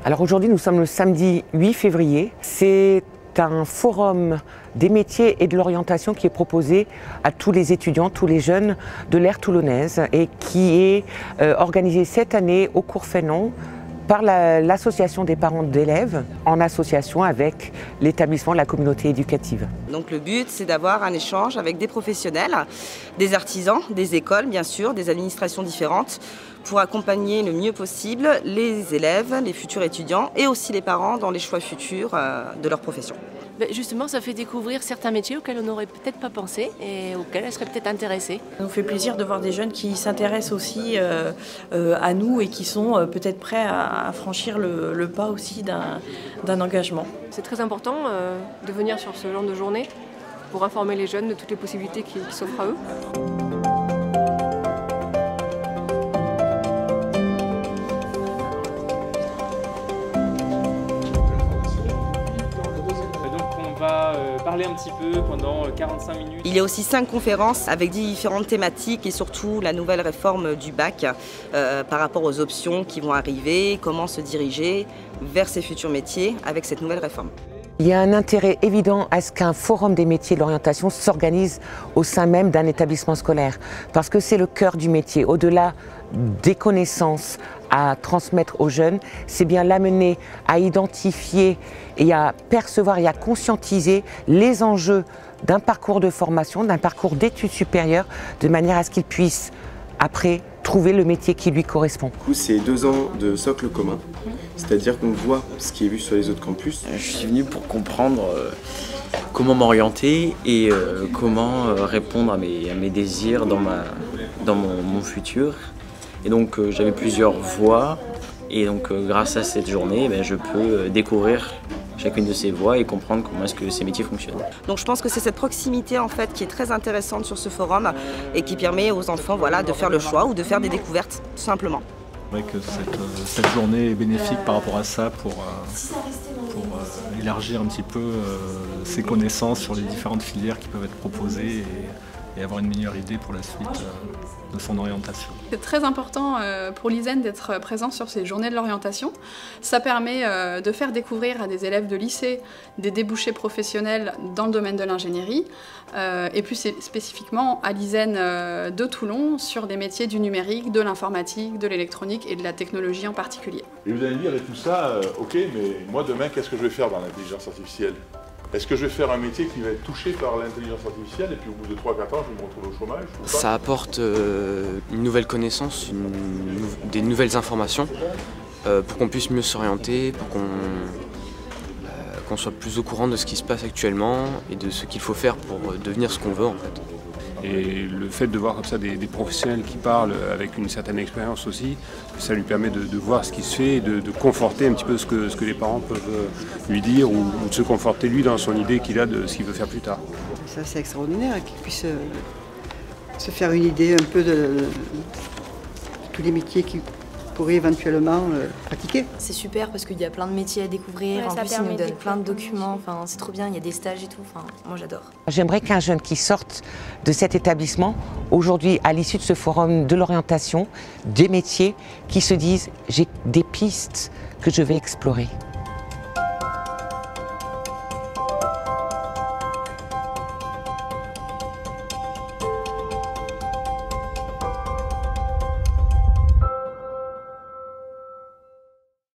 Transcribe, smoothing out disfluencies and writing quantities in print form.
Alors aujourd'hui, nous sommes le samedi 8 février. C'est un forum des métiers et de l'orientation qui est proposé à tous les étudiants, tous les jeunes de l'aire toulonnaise et qui est organisé cette année au cours Fénon par l'association des parents d'élèves en association avec l'établissement de la communauté éducative. Donc le but, c'est d'avoir un échange avec des professionnels, des artisans, des écoles bien sûr, des administrations différentes pour accompagner le mieux possible les élèves, les futurs étudiants et aussi les parents dans les choix futurs de leur profession. Justement, ça fait découvrir certains métiers auxquels on n'aurait peut-être pas pensé et auxquels elles seraient peut-être intéressées. Ça nous fait plaisir de voir des jeunes qui s'intéressent aussi à nous et qui sont peut-être prêts à franchir le pas aussi d'un engagement. C'est très important de venir sur ce genre de journée pour informer les jeunes de toutes les possibilités qui s'offrent à eux. Parler un petit peu pendant 45 minutes. Il y a aussi 5 conférences avec différentes thématiques et surtout la nouvelle réforme du bac par rapport aux options qui vont arriver, comment se diriger vers ces futurs métiers avec cette nouvelle réforme. Il y a un intérêt évident à ce qu'un forum des métiers de l'orientation s'organise au sein même d'un établissement scolaire parce que c'est le cœur du métier. Au-delà des connaissances à transmettre aux jeunes, c'est bien l'amener à identifier et à percevoir et à conscientiser les enjeux d'un parcours de formation, d'un parcours d'études supérieures, de manière à ce qu'ils puissent après trouver le métier qui lui correspond. C'est 2 ans de socle commun, c'est-à-dire qu'on voit ce qui est vu sur les autres campus. Je suis venu pour comprendre comment m'orienter et comment répondre à mes désirs dans mon futur. Et donc j'avais plusieurs voies et donc grâce à cette journée, je peux découvrir chacune de ces voies et comprendre comment est-ce que ces métiers fonctionnent. Donc je pense que c'est cette proximité en fait qui est très intéressante sur ce forum et qui permet aux enfants de faire le choix ou de faire des découvertes tout simplement. C'est vrai que cette journée est bénéfique par rapport à ça pour élargir un petit peu ses connaissances sur les différentes filières qui peuvent être proposées et avoir une meilleure idée pour la suite de son orientation. C'est très important pour l'ISEN d'être présent sur ces journées de l'orientation. Ça permet de faire découvrir à des élèves de lycée des débouchés professionnels dans le domaine de l'ingénierie et plus spécifiquement à l'ISEN de Toulon sur des métiers du numérique, de l'informatique, de l'électronique et de la technologie en particulier. Et vous allez me dire, et tout ça, ok, mais moi demain, qu'est-ce que je vais faire dans l'intelligence artificielle ? Est-ce que je vais faire un métier qui va être touché par l'intelligence artificielle et puis au bout de 3-4 ans, je vais me retrouver au chômage? Ça apporte une nouvelle connaissance, des nouvelles informations pour qu'on puisse mieux s'orienter, pour qu'on soit plus au courant de ce qui se passe actuellement et de ce qu'il faut faire pour devenir ce qu'on veut en fait. Et le fait de voir comme ça des professionnels qui parlent avec une certaine expérience aussi, ça lui permet de voir ce qui se fait et de conforter un petit peu ce que les parents peuvent lui dire ou de se conforter lui dans son idée qu'il a de ce qu'il veut faire plus tard. Ça c'est extraordinaire qu'il puisse se faire une idée un peu de tous les métiers qu'il pourrait éventuellement pratiquer. C'est super parce qu'il y a plein de métiers à découvrir, en plus ils nous donnent plein de documents, c'est trop bien, il y a des stages et tout, moi j'adore. J'aimerais qu'un jeune qui sorte de cet établissement, aujourd'hui à l'issue de ce forum de l'orientation, des métiers, qui se dise j'ai des pistes que je vais explorer.